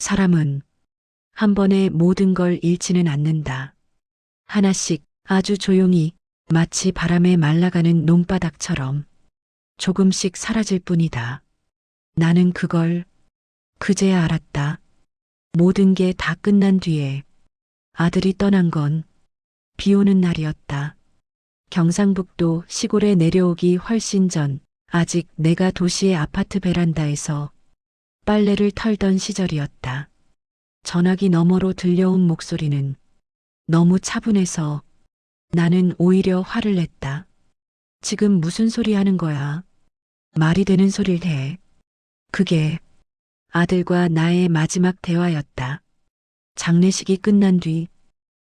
사람은 한 번에 모든 걸 잃지는 않는다. 하나씩 아주 조용히 마치 바람에 말라가는 논바닥처럼 조금씩 사라질 뿐이다. 나는 그걸 그제야 알았다. 모든 게 다 끝난 뒤에 아들이 떠난 건 비 오는 날이었다. 경상북도 시골에 내려오기 훨씬 전 아직 내가 도시의 아파트 베란다에서 빨래를 털던 시절이었다. 전화기 너머로 들려온 목소리는 너무 차분해서 나는 오히려 화를 냈다. 지금 무슨 소리 하는 거야? 말이 되는 소리를 해. 그게 아들과 나의 마지막 대화였다. 장례식이 끝난 뒤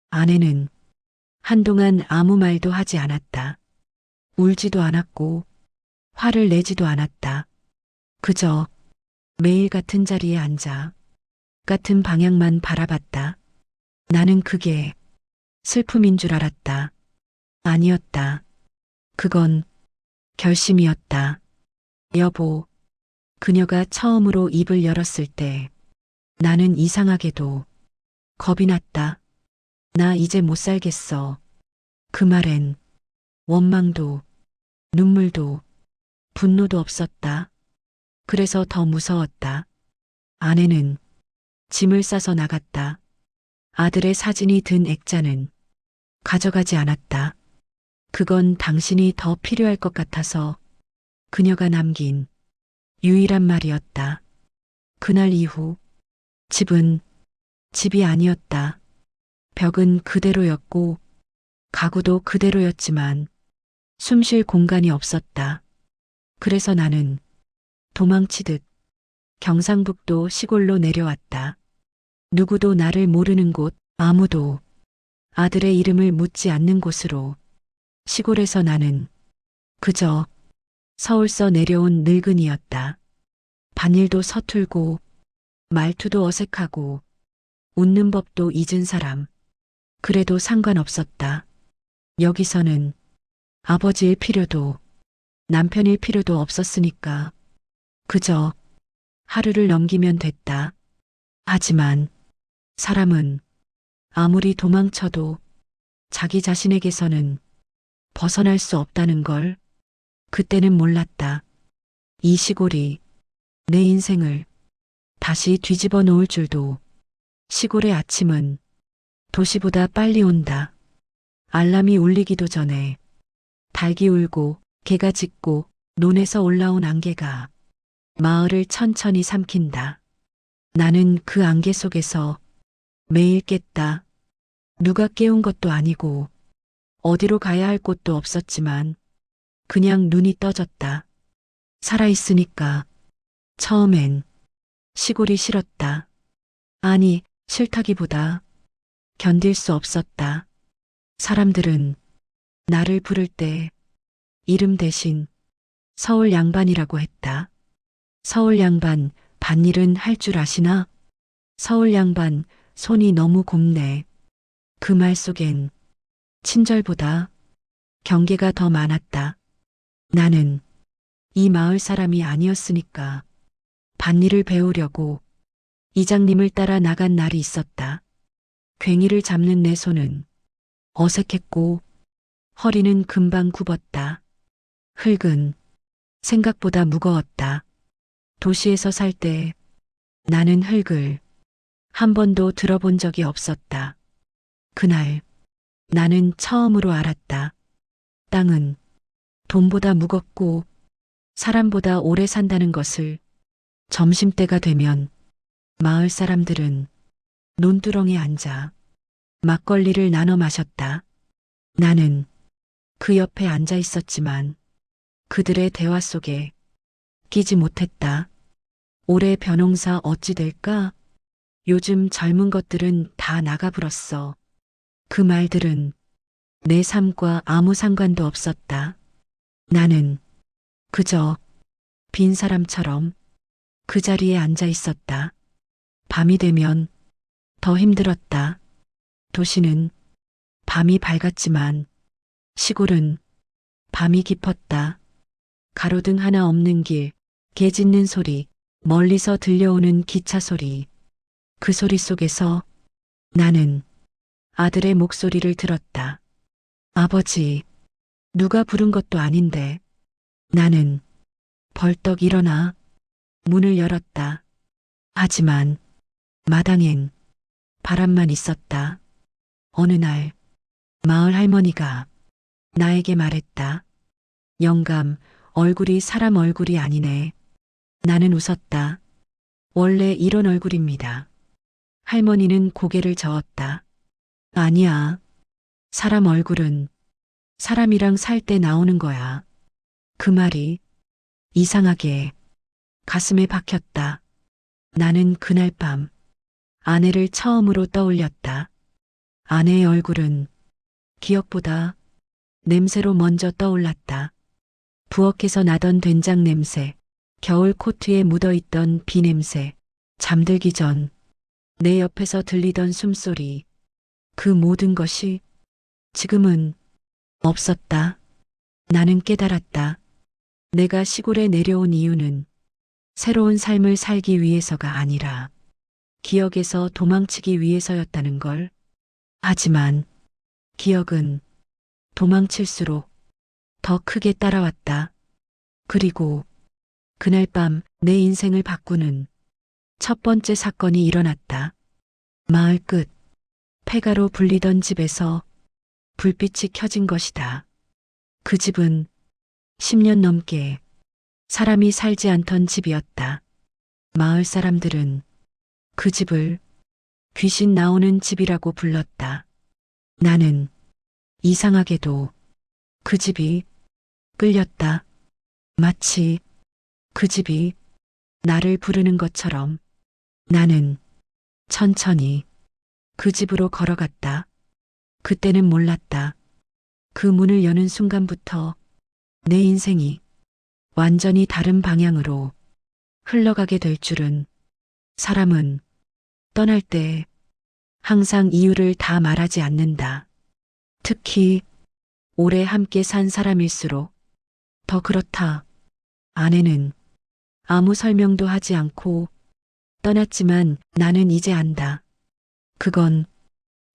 아내는 한동안 아무 말도 하지 않았다. 울지도 않았고 화를 내지도 않았다. 그저 매일 같은 자리에 앉아 같은 방향만 바라봤다. 나는 그게 슬픔인 줄 알았다. 아니었다. 그건 결심이었다. 여보, 그녀가 처음으로 입을 열었을 때 나는 이상하게도 겁이 났다. 나 이제 못 살겠어. 그 말엔 원망도 눈물도 분노도 없었다. 그래서 더 무서웠다. 아내는 짐을 싸서 나갔다. 아들의 사진이 든 액자는 가져가지 않았다. 그건 당신이 더 필요할 것 같아서 그녀가 남긴 유일한 말이었다. 그날 이후 집은 집이 아니었다. 벽은 그대로였고 가구도 그대로였지만 숨쉴 공간이 없었다. 그래서 나는 도망치듯 경상북도 시골로 내려왔다. 누구도 나를 모르는 곳, 아무도 아들의 이름을 묻지 않는 곳으로. 시골에서 나는 그저 서울서 내려온 늙은이였다. 반일도 서툴고 말투도 어색하고 웃는 법도 잊은 사람. 그래도 상관없었다. 여기서는 아버지일 필요도 남편일 필요도 없었으니까 그저 하루를 넘기면 됐다. 하지만 사람은 아무리 도망쳐도 자기 자신에게서는 벗어날 수 없다는 걸 그때는 몰랐다. 이 시골이 내 인생을 다시 뒤집어 놓을 줄도. 시골의 아침은 도시보다 빨리 온다. 알람이 울리기도 전에 닭이 울고 개가 짖고 논에서 올라온 안개가 마을을 천천히 삼킨다. 나는 그 안개 속에서 매일 깼다. 누가 깨운 것도 아니고 어디로 가야 할 곳도 없었지만 그냥 눈이 떠졌다. 살아있으니까. 처음엔 시골이 싫었다. 아니, 싫다기보다 견딜 수 없었다. 사람들은 나를 부를 때 이름 대신 서울 양반이라고 했다. 서울 양반, 밭일은 할 줄 아시나? 서울 양반, 손이 너무 곱네. 그 말 속엔 친절보다 경계가 더 많았다. 나는 이 마을 사람이 아니었으니까 밭일을 배우려고 이장님을 따라 나간 날이 있었다. 괭이를 잡는 내 손은 어색했고 허리는 금방 굽었다. 흙은 생각보다 무거웠다. 도시에서 살 때 나는 흙을 한 번도 들어본 적이 없었다. 그날 나는 처음으로 알았다. 땅은 돈보다 무겁고 사람보다 오래 산다는 것을. 점심때가 되면 마을 사람들은 논두렁에 앉아 막걸리를 나눠 마셨다. 나는 그 옆에 앉아 있었지만 그들의 대화 속에 끼지 못했다. 올해 벼농사 어찌 될까? 요즘 젊은 것들은 다 나가불었어. 그 말들은 내 삶과 아무 상관도 없었다. 나는 그저 빈 사람처럼 그 자리에 앉아 있었다. 밤이 되면 더 힘들었다. 도시는 밤이 밝았지만 시골은 밤이 깊었다. 가로등 하나 없는 길, 개 짖는 소리, 멀리서 들려오는 기차 소리. 그 소리 속에서 나는 아들의 목소리를 들었다. 아버지, 누가 부른 것도 아닌데. 나는 벌떡 일어나 문을 열었다. 하지만 마당엔 바람만 있었다. 어느 날 마을 할머니가 나에게 말했다. 영감, 얼굴이 사람 얼굴이 아니네. 나는 웃었다. 원래 이런 얼굴입니다. 할머니는 고개를 저었다. 아니야. 사람 얼굴은 사람이랑 살 때 나오는 거야. 그 말이 이상하게 가슴에 박혔다. 나는 그날 밤 아내를 처음으로 떠올렸다. 아내의 얼굴은 기억보다 냄새로 먼저 떠올랐다. 부엌에서 나던 된장 냄새, 겨울 코트에 묻어있던 비 냄새, 잠들기 전 내 옆에서 들리던 숨소리, 그 모든 것이 지금은 없었다. 나는 깨달았다. 내가 시골에 내려온 이유는 새로운 삶을 살기 위해서가 아니라 기억에서 도망치기 위해서였다는 걸. 하지만 기억은 도망칠수록 더 크게 따라왔다. 그리고 그날 밤 내 인생을 바꾸는 첫 번째 사건이 일어났다. 마을 끝 폐가로 불리던 집에서 불빛이 켜진 것이다. 그 집은 10년 넘게 사람이 살지 않던 집이었다. 마을 사람들은 그 집을 귀신 나오는 집이라고 불렀다. 나는 이상하게도 그 집이 끌렸다. 마치 그 집이 나를 부르는 것처럼. 나는 천천히 그 집으로 걸어갔다. 그때는 몰랐다. 그 문을 여는 순간부터 내 인생이 완전히 다른 방향으로 흘러가게 될 줄은. 사람은 떠날 때 항상 이유를 다 말하지 않는다. 특히 오래 함께 산 사람일수록 더 그렇다. 아내는 아무 설명도 하지 않고 떠났지만 나는 이제 안다. 그건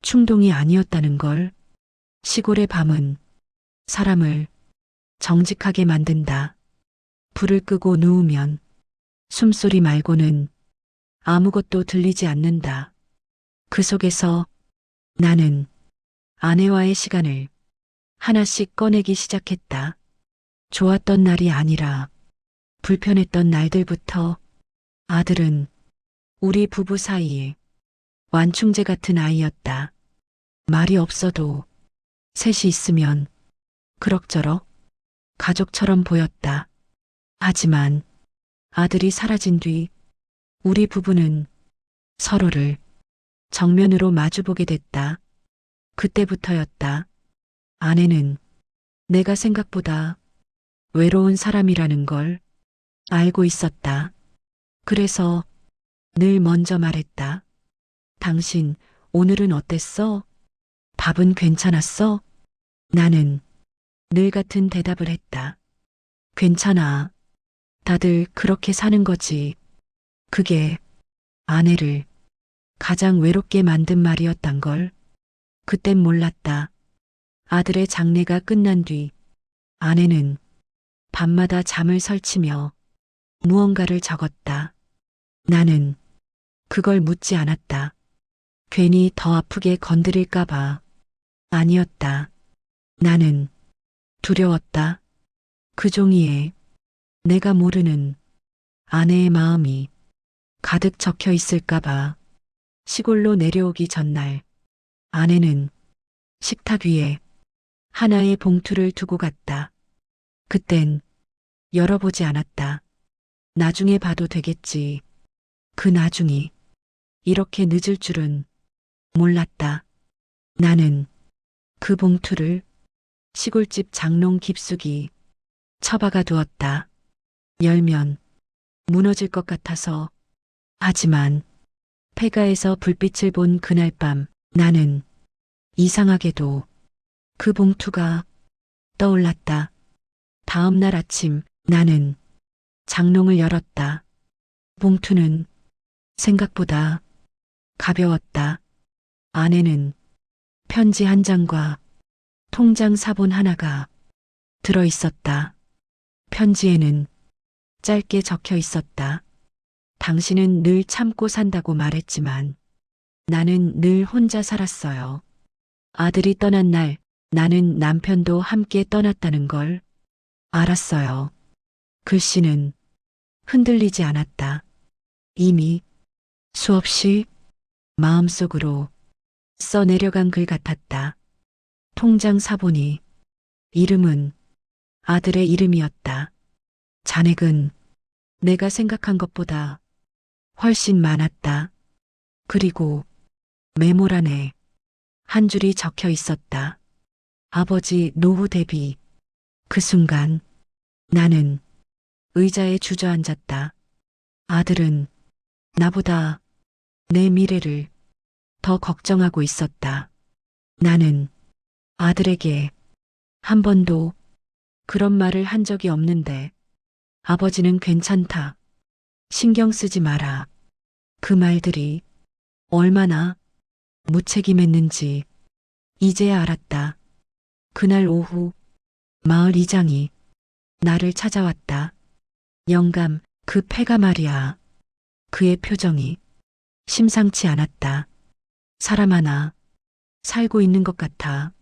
충동이 아니었다는 걸. 시골의 밤은 사람을 정직하게 만든다. 불을 끄고 누우면 숨소리 말고는 아무것도 들리지 않는다. 그 속에서 나는 아내와의 시간을 하나씩 꺼내기 시작했다. 좋았던 날이 아니라 불편했던 날들부터. 아들은 우리 부부 사이에 완충제 같은 아이였다. 말이 없어도 셋이 있으면 그럭저럭 가족처럼 보였다. 하지만 아들이 사라진 뒤 우리 부부는 서로를 정면으로 마주보게 됐다. 그때부터였다. 아내는 내가 생각보다 외로운 사람이라는 걸 알고 있었다. 그래서 늘 먼저 말했다. 당신 오늘은 어땠어? 밥은 괜찮았어? 나는 늘 같은 대답을 했다. 괜찮아. 다들 그렇게 사는 거지. 그게 아내를 가장 외롭게 만든 말이었단 걸. 그땐 몰랐다. 아들의 장례가 끝난 뒤 아내는 밤마다 잠을 설치며 무언가를 적었다. 나는 그걸 묻지 않았다. 괜히 더 아프게 건드릴까봐. 아니었다. 나는 두려웠다. 그 종이에 내가 모르는 아내의 마음이 가득 적혀 있을까봐. 시골로 내려오기 전날 아내는 식탁 위에 하나의 봉투를 두고 갔다. 그땐 열어보지 않았다. 나중에 봐도 되겠지. 그 나중이 이렇게 늦을 줄은 몰랐다. 나는 그 봉투를 시골집 장롱 깊숙이 처박아 두었다. 열면 무너질 것 같아서. 하지만 폐가에서 불빛을 본 그날 밤 나는 이상하게도 그 봉투가 떠올랐다. 다음 날 아침 나는 장롱을 열었다. 봉투는 생각보다 가벼웠다. 안에는 편지 한 장과 통장 사본 하나가 들어 있었다. 편지에는 짧게 적혀 있었다. 당신은 늘 참고 산다고 말했지만 나는 늘 혼자 살았어요. 아들이 떠난 날 나는 남편도 함께 떠났다는 걸 알았어요. 글씨는 흔들리지 않았다. 이미 수없이 마음속으로 써내려간 글 같았다. 통장 사보니 이름은 아들의 이름이었다. 잔액은 내가 생각한 것보다 훨씬 많았다. 그리고 메모란에 한 줄이 적혀 있었다. 아버지 노후 대비. 그 순간 나는 의자에 주저앉았다. 아들은 나보다 내 미래를 더 걱정하고 있었다. 나는 아들에게 한 번도 그런 말을 한 적이 없는데 아버지는 괜찮다. 신경 쓰지 마라. 그 말들이 얼마나 무책임했는지 이제야 알았다. 그날 오후 마을 이장이 나를 찾아왔다. 영감, 그 패가 말이야. 그의 표정이 심상치 않았다. 사람 하나 살고 있는 것 같아.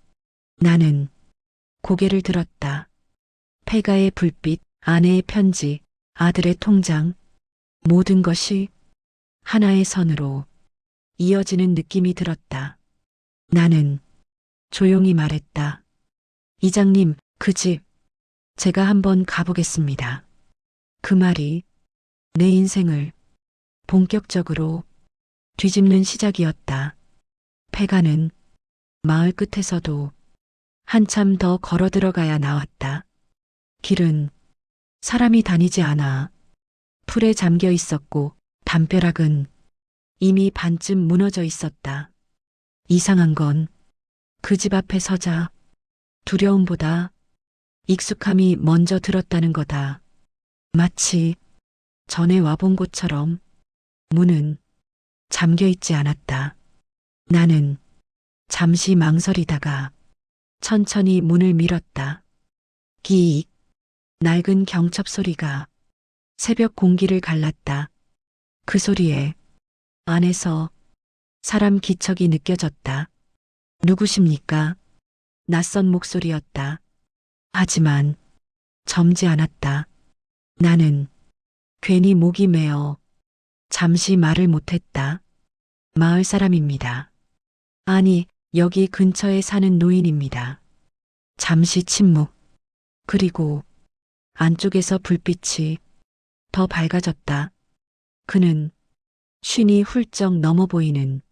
나는 고개를 들었다. 폐가의 불빛, 아내의 편지, 아들의 통장, 모든 것이 하나의 선으로 이어지는 느낌이 들었다. 나는 조용히 말했다. 이장님, 그 집, 제가 한번 가보겠습니다. 그 말이 내 인생을 본격적으로 뒤집는 시작이었다. 폐가는 마을 끝에서도 한참 더 걸어 들어가야 나왔다. 길은 사람이 다니지 않아 풀에 잠겨 있었고 담벼락은 이미 반쯤 무너져 있었다. 이상한 건 그 집 앞에 서자 두려움보다 익숙함이 먼저 들었다는 거다. 마치 전에 와본 곳처럼 문은 잠겨 있지 않았다. 나는 잠시 망설이다가 천천히 문을 밀었다. 기익, 낡은 경첩 소리가 새벽 공기를 갈랐다. 그 소리에 안에서 사람 기척이 느껴졌다. 누구십니까? 낯선 목소리였다. 하지만 젊지 않았다. 나는 괜히 목이 메어 잠시 말을 못했다. 마을 사람입니다. 아니, 여기 근처에 사는 노인입니다. 잠시 침묵. 그리고 안쪽에서 불빛이 더 밝아졌다. 그는 쉰이 훌쩍 넘어 보이는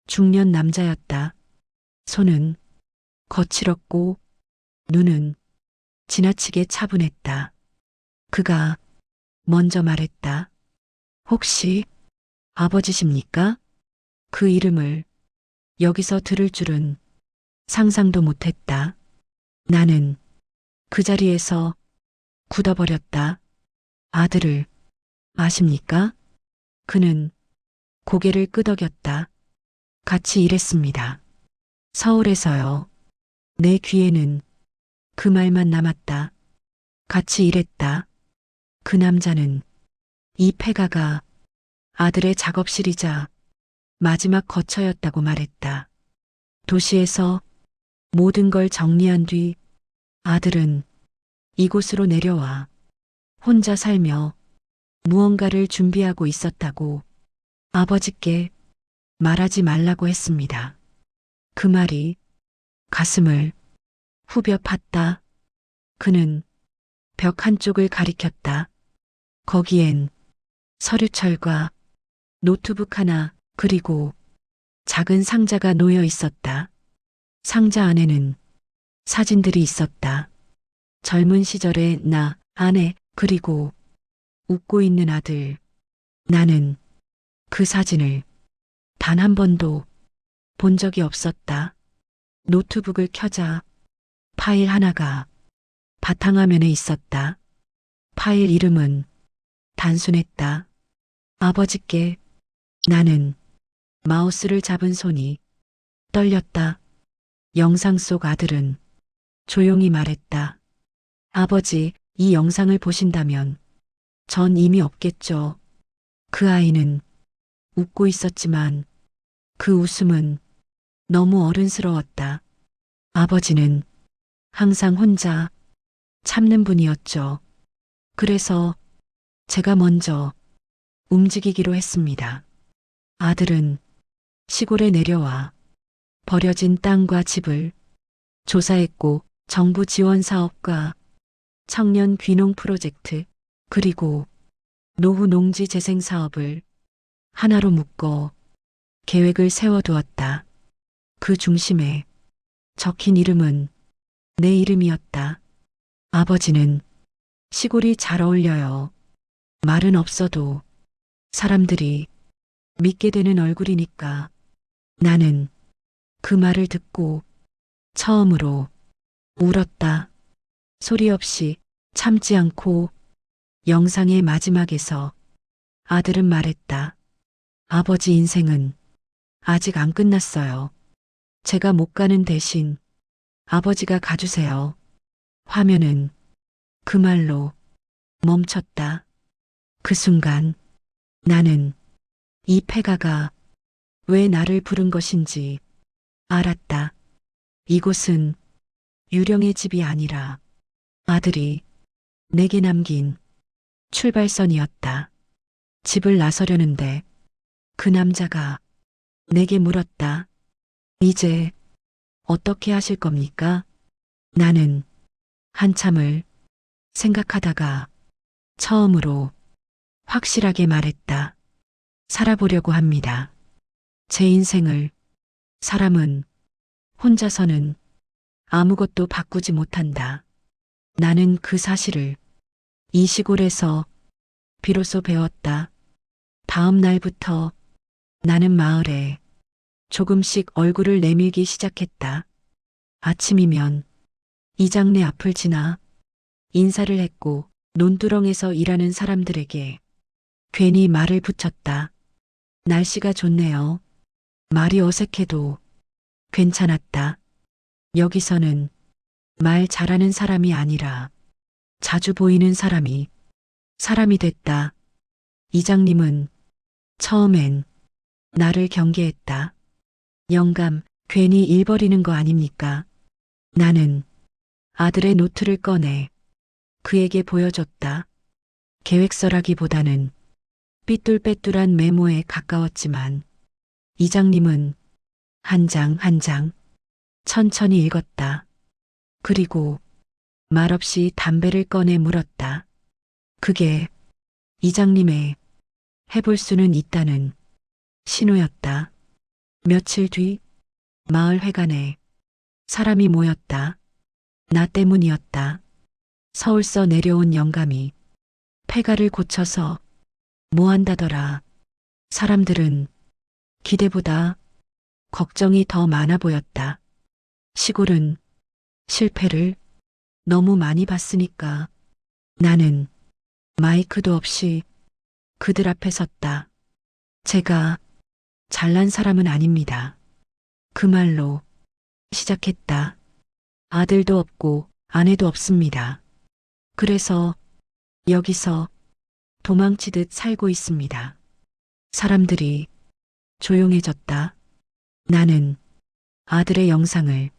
중년 남자였다. 손은 거칠었고 눈은 지나치게 차분했다. 그가 먼저 말했다. 혹시 아버지십니까? 그 이름을 여기서 들을 줄은 상상도 못했다. 나는 그 자리에서 굳어버렸다. 아들을 아십니까? 그는 고개를 끄덕였다. 같이 일했습니다. 서울에서요. 내 귀에는 그 말만 남았다. 같이 일했다. 그 남자는 이 폐가가 아들의 작업실이자 마지막 거처였다고 말했다. 도시에서 모든 걸 정리한 뒤 아들은 이곳으로 내려와 혼자 살며 무언가를 준비하고 있었다고 아버지께 말하지 말라고 했습니다. 그 말이 가슴을 후벼 팠다. 그는 벽 한쪽을 가리켰다. 거기엔 서류철과 노트북 하나 그리고 작은 상자가 놓여 있었다. 상자 안에는 사진들이 있었다. 젊은 시절의 나, 아내, 그리고 웃고 있는 아들. 나는 그 사진을 단 한 번도 본 적이 없었다. 노트북을 켜자 파일 하나가 바탕화면에 있었다. 파일 이름은 단순했다. 아버지께 나는 마우스를 잡은 손이 떨렸다. 영상 속 아들은 조용히 말했다. 아버지, 이 영상을 보신다면 전 이미 없겠죠. 그 아이는 웃고 있었지만 그 웃음은 너무 어른스러웠다. 아버지는 항상 혼자 참는 분이었죠. 그래서 제가 먼저 움직이기로 했습니다. 아들은 시골에 내려와 버려진 땅과 집을 조사했고 정부 지원 사업과 청년 귀농 프로젝트 그리고 노후 농지 재생 사업을 하나로 묶어 계획을 세워두었다. 그 중심에 적힌 이름은 내 이름이었다. 아버지는 시골이 잘 어울려요. 말은 없어도 사람들이 믿게 되는 얼굴이니까. 나는 그 말을 듣고 처음으로 울었다. 소리 없이 참지 않고 영상의 마지막에서 아들은 말했다. 아버지 인생은 아직 안 끝났어요. 제가 못 가는 대신 아버지가 가주세요. 화면은 그 말로 멈췄다. 그 순간 나는 이 폐가가 왜 나를 부른 것인지 알았다. 이곳은 유령의 집이 아니라 아들이 내게 남긴 출발선이었다. 집을 나서려는데 그 남자가 내게 물었다. 이제 어떻게 하실 겁니까? 나는 한참을 생각하다가 처음으로 확실하게 말했다. 살아보려고 합니다. 제 인생을 사람은 혼자서는 아무것도 바꾸지 못한다. 나는 그 사실을 이 시골에서 비로소 배웠다. 다음 날부터 나는 마을에 조금씩 얼굴을 내밀기 시작했다. 아침이면 이장내 앞을 지나 인사를 했고 논두렁에서 일하는 사람들에게 괜히 말을 붙였다. 날씨가 좋네요. 말이 어색해도 괜찮았다. 여기서는 말 잘하는 사람이 아니라 자주 보이는 사람이 사람이 됐다. 이장님은 처음엔 나를 경계했다. 영감, 괜히 일 버리는 거 아닙니까? 나는 아들의 노트를 꺼내 그에게 보여줬다. 계획서라기보다는 삐뚤빼뚤한 메모에 가까웠지만 이장님은 한 장 한 장 천천히 읽었다. 그리고 말없이 담배를 꺼내 물었다. 그게 이장님의 해볼 수는 있다는 신호였다. 며칠 뒤 마을 회관에 사람이 모였다. 나 때문이었다. 서울서 내려온 영감이 폐가를 고쳐서 뭐 한다더라. 사람들은 기대보다 걱정이 더 많아 보였다. 시골은 실패를 너무 많이 봤으니까. 나는 마이크도 없이 그들 앞에 섰다. 제가 잘난 사람은 아닙니다. 그 말로 시작했다. 아들도 없고 아내도 없습니다. 그래서 여기서 도망치듯 살고 있습니다. 사람들이 조용해졌다. 나는 아들의 영상을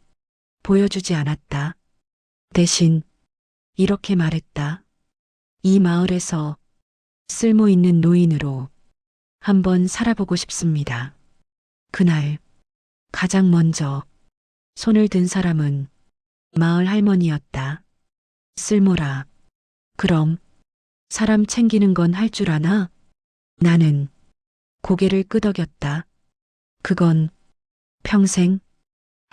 보여주지 않았다. 대신 이렇게 말했다. 이 마을에서 쓸모 있는 노인으로 한번 살아보고 싶습니다. 그날 가장 먼저 손을 든 사람은 마을 할머니였다. 쓸모라. 그럼 사람 챙기는 건 할 줄 아나? 나는 고개를 끄덕였다. 그건 평생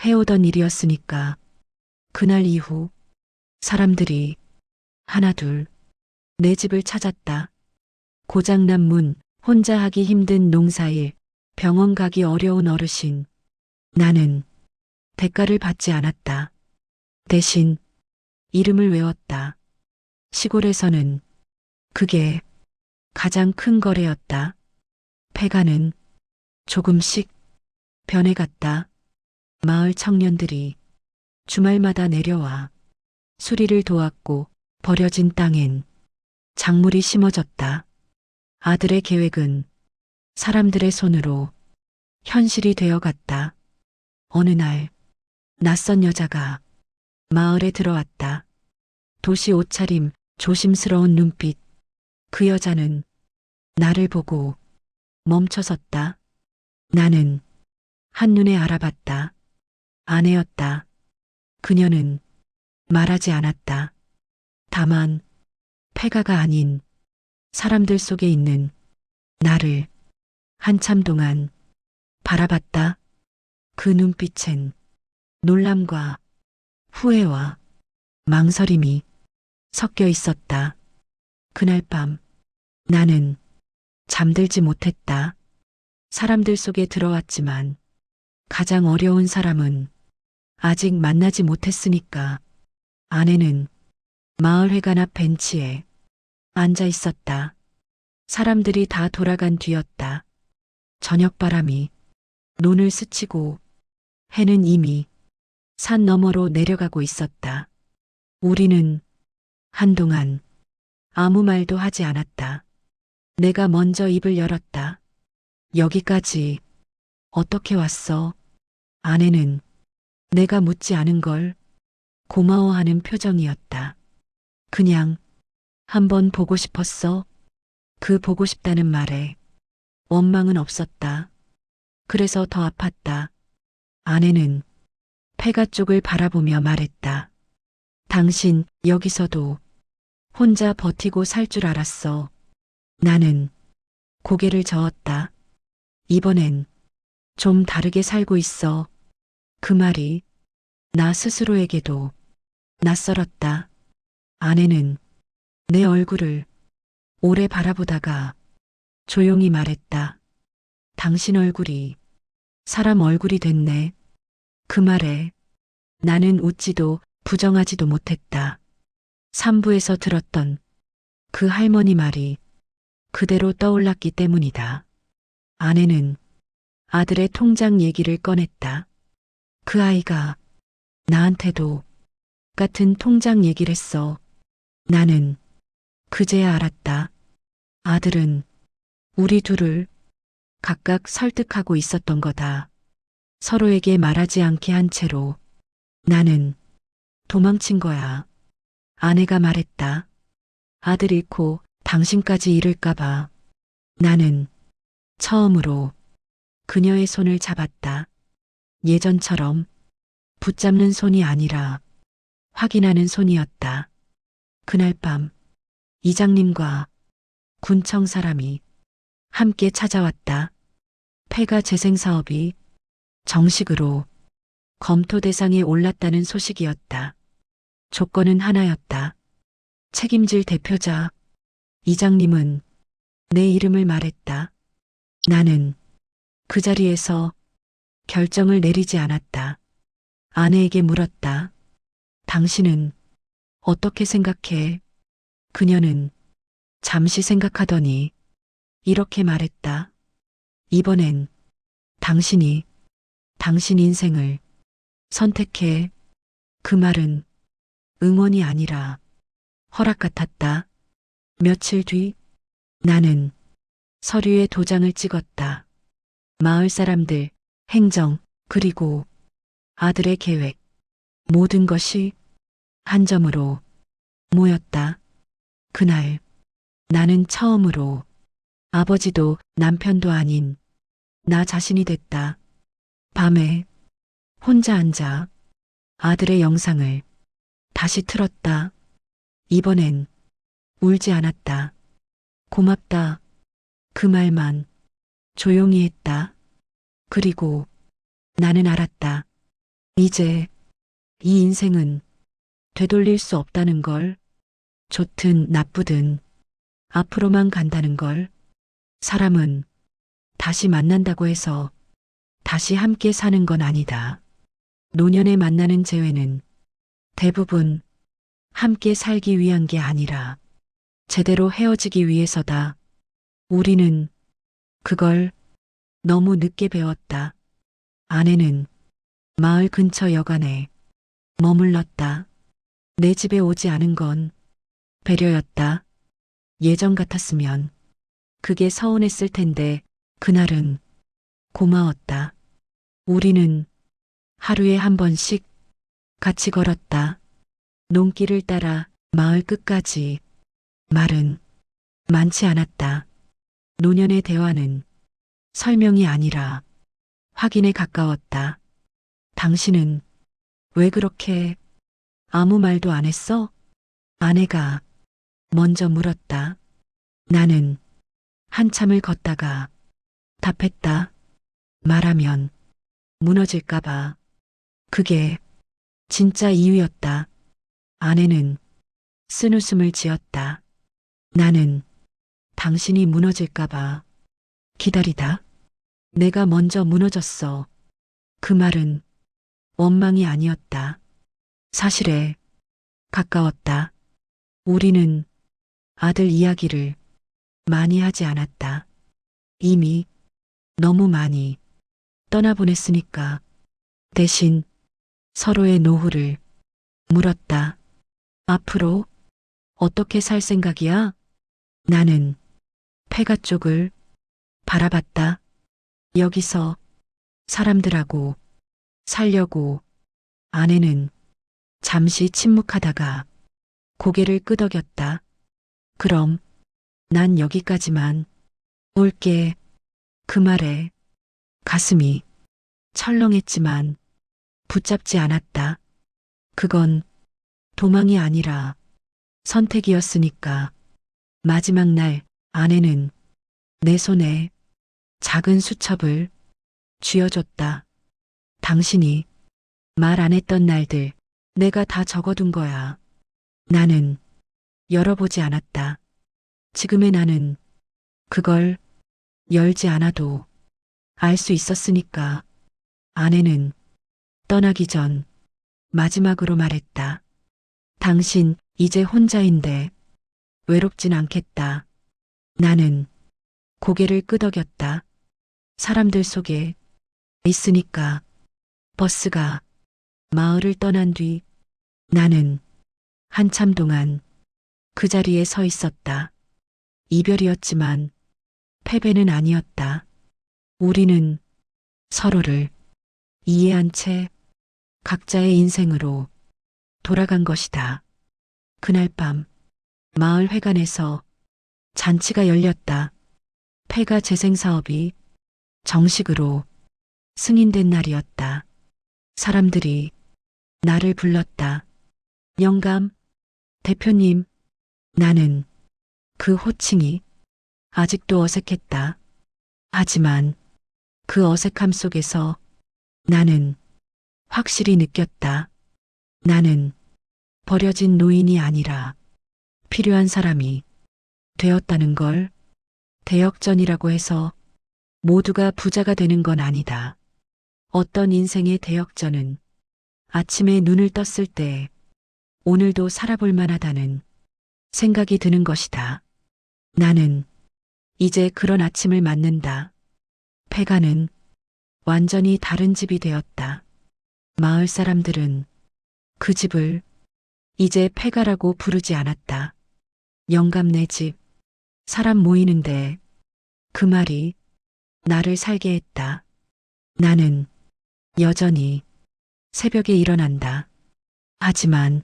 해오던 일이었으니까. 그날 이후 사람들이 하나둘 내 집을 찾았다. 고장난 문, 혼자 하기 힘든 농사일, 병원 가기 어려운 어르신. 나는 대가를 받지 않았다. 대신 이름을 외웠다. 시골에서는 그게 가장 큰 거래였다. 폐가는 조금씩 변해갔다. 마을 청년들이 주말마다 내려와 수리를 도왔고 버려진 땅엔 작물이 심어졌다. 아들의 계획은 사람들의 손으로 현실이 되어갔다. 어느 날 낯선 여자가 마을에 들어왔다. 도시 옷차림, 조심스러운 눈빛. 그 여자는 나를 보고 멈춰섰다. 나는 한눈에 알아봤다. 아내였다. 그녀는 말하지 않았다. 다만 폐가가 아닌 사람들 속에 있는 나를 한참 동안 바라봤다. 그 눈빛엔 놀람과 후회와 망설임이 섞여 있었다. 그날 밤 나는 잠들지 못했다. 사람들 속에 들어왔지만 가장 어려운 사람은 아직 만나지 못했으니까. 아내는 마을회관 앞 벤치에 앉아 있었다. 사람들이 다 돌아간 뒤였다. 저녁바람이 논을 스치고 해는 이미 산 너머로 내려가고 있었다. 우리는 한동안 아무 말도 하지 않았다. 내가 먼저 입을 열었다. 여기까지 어떻게 왔어? 아내는 내가 묻지 않은 걸 고마워하는 표정이었다. 그냥 한번 보고 싶었어. 그 보고 싶다는 말에 원망은 없었다. 그래서 더 아팠다. 아내는 폐가 쪽을 바라보며 말했다. 당신 여기서도 혼자 버티고 살 줄 알았어. 나는 고개를 저었다. 이번엔 좀 다르게 살고 있어. 그 말이 나 스스로에게도 낯설었다. 아내는 내 얼굴을 오래 바라보다가 조용히 말했다. 당신 얼굴이 사람 얼굴이 됐네. 그 말에 나는 웃지도 부정하지도 못했다. 산부에서 들었던 그 할머니 말이 그대로 떠올랐기 때문이다. 아내는 아들의 통장 얘기를 꺼냈다. 그 아이가 나한테도 같은 통장 얘기를 했어. 나는 그제야 알았다. 아들은 우리 둘을 각각 설득하고 있었던 거다. 서로에게 말하지 않게 한 채로 나는 도망친 거야. 아내가 말했다. 아들 잃고 당신까지 잃을까봐. 나는 처음으로 그녀의 손을 잡았다. 예전처럼 붙잡는 손이 아니라 확인하는 손이었다. 그날 밤 이장님과 군청 사람이 함께 찾아왔다. 폐가 재생 사업이 정식으로 검토 대상에 올랐다는 소식이었다. 조건은 하나였다. 책임질 대표자. 이장님은 내 이름을 말했다. 나는 그 자리에서 결정을 내리지 않았다. 아내에게 물었다. 당신은 어떻게 생각해? 그녀는 잠시 생각하더니 이렇게 말했다. 이번엔 당신이 당신 인생을 선택해. 그 말은 응원이 아니라 허락 같았다. 며칠 뒤 나는 서류에 도장을 찍었다. 마을 사람들, 행정, 그리고 아들의 계획, 모든 것이 한 점으로 모였다. 그날 나는 처음으로 아버지도 남편도 아닌 나 자신이 됐다. 밤에 혼자 앉아 아들의 영상을 다시 틀었다. 이번엔 울지 않았다. 고맙다. 그 말만 조용히 했다. 그리고 나는 알았다. 이제 이 인생은 되돌릴 수 없다는 걸. 좋든 나쁘든 앞으로만 간다는 걸. 사람은 다시 만난다고 해서 다시 함께 사는 건 아니다. 노년에 만나는 재회는 대부분 함께 살기 위한 게 아니라 제대로 헤어지기 위해서다. 우리는 그걸 너무 늦게 배웠다. 아내는 마을 근처 여관에 머물렀다. 내 집에 오지 않은 건 배려였다. 예전 같았으면 그게 서운했을 텐데 그날은 고마웠다. 우리는 하루에 한 번씩 같이 걸었다. 논길을 따라 마을 끝까지. 말은 많지 않았다. 노년의 대화는 설명이 아니라 확인에 가까웠다. 당신은 왜 그렇게 아무 말도 안 했어? 아내가 먼저 물었다. 나는 한참을 걷다가 답했다. 말하면 무너질까봐. 그게 진짜 이유였다. 아내는 쓴웃음을 지었다. 나는 당신이 무너질까봐 기다리다. 내가 먼저 무너졌어. 그 말은 원망이 아니었다. 사실에 가까웠다. 우리는 아들 이야기를 많이 하지 않았다. 이미 너무 많이 떠나보냈으니까. 대신 서로의 노후를 물었다. 앞으로 어떻게 살 생각이야? 나는 폐가 쪽을 바라봤다. 여기서 사람들하고 살려고. 아내는 잠시 침묵하다가 고개를 끄덕였다. 그럼 난 여기까지만 올게. 그 말에 가슴이 철렁했지만 붙잡지 않았다. 그건 도망이 아니라 선택이었으니까. 마지막 날 아내는 내 손에 작은 수첩을 쥐어줬다. 당신이 말 안 했던 날들 내가 다 적어둔 거야. 나는 열어보지 않았다. 지금의 나는 그걸 열지 않아도 알 수 있었으니까. 아내는 떠나기 전 마지막으로 말했다. 당신 이제 혼자인데 외롭진 않겠다. 나는 고개를 끄덕였다. 사람들 속에 있으니까. 버스가 마을을 떠난 뒤 나는 한참 동안 그 자리에 서 있었다. 이별이었지만 패배는 아니었다. 우리는 서로를 이해한 채 각자의 인생으로 돌아간 것이다. 그날 밤 마을 회관에서 잔치가 열렸다. 폐가 재생 사업이 정식으로 승인된 날이었다. 사람들이 나를 불렀다. 영감, 대표님. 나는 그 호칭이 아직도 어색했다. 하지만 그 어색함 속에서 나는 확실히 느꼈다. 나는 버려진 노인이 아니라 필요한 사람이 되었다는 걸. 대역전이라고 해서 모두가 부자가 되는 건 아니다. 어떤 인생의 대역전은 아침에 눈을 떴을 때 오늘도 살아볼 만하다는 생각이 드는 것이다. 나는 이제 그런 아침을 맞는다. 폐가는 완전히 다른 집이 되었다. 마을 사람들은 그 집을 이제 폐가라고 부르지 않았다. 영감네 집, 사람 모이는데. 그 말이 나를 살게 했다. 나는 여전히 새벽에 일어난다. 하지만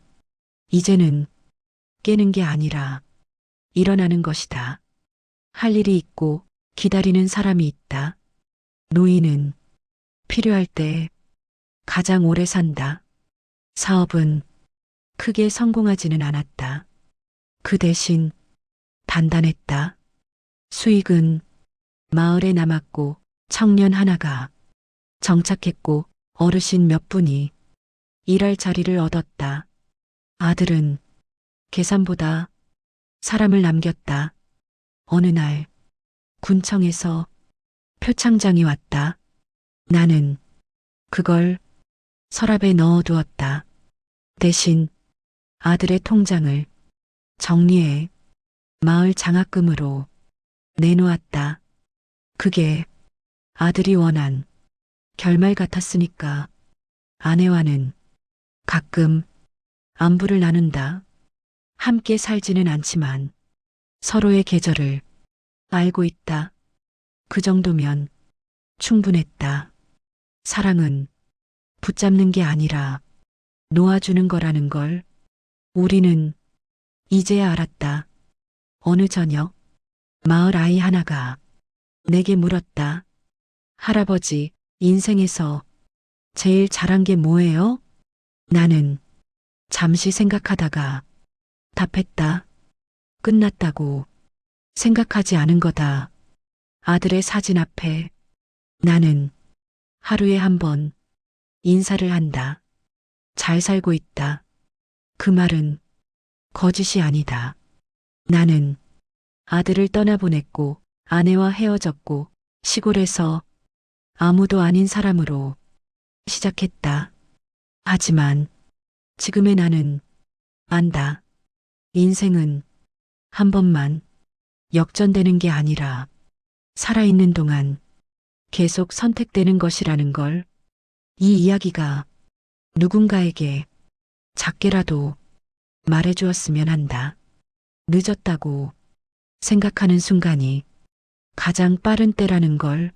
이제는 깨는 게 아니라 일어나는 것이다. 할 일이 있고 기다리는 사람이 있다. 노인은 필요할 때 가장 오래 산다. 사업은 크게 성공하지는 않았다. 그 대신 단단했다. 수익은 마을에 남았고 청년 하나가 정착했고 어르신 몇 분이 일할 자리를 얻었다. 아들은 계산보다 사람을 남겼다. 어느 날 군청에서 표창장이 왔다. 나는 그걸 서랍에 넣어두었다. 대신 아들의 통장을 정리해 마을 장학금으로 내놓았다. 그게 아들이 원한 결말 같았으니까 아내와는 가끔 안부를 나눈다. 함께 살지는 않지만 서로의 계절을 알고 있다. 그 정도면 충분했다. 사랑은 붙잡는 게 아니라 놓아주는 거라는 걸 우리는 이제야 알았다. 어느 저녁 마을 아이 하나가 내게 물었다. 할아버지, 인생에서 제일 잘한 게 뭐예요? 나는 잠시 생각하다가 답했다. 끝났다고 생각하지 않은 거다. 아들의 사진 앞에 나는 하루에 한 번 인사를 한다. 잘 살고 있다. 그 말은 거짓이 아니다. 나는 아들을 떠나보냈고 아내와 헤어졌고 시골에서 아무도 아닌 사람으로 시작했다. 하지만 지금의 나는 안다. 인생은 한 번만 역전되는 게 아니라 살아있는 동안 계속 선택되는 것이라는 걸 이 이야기가 누군가에게 작게라도 말해주었으면 한다. 늦었다고 생각하는 순간이 가장 빠른 때라는 걸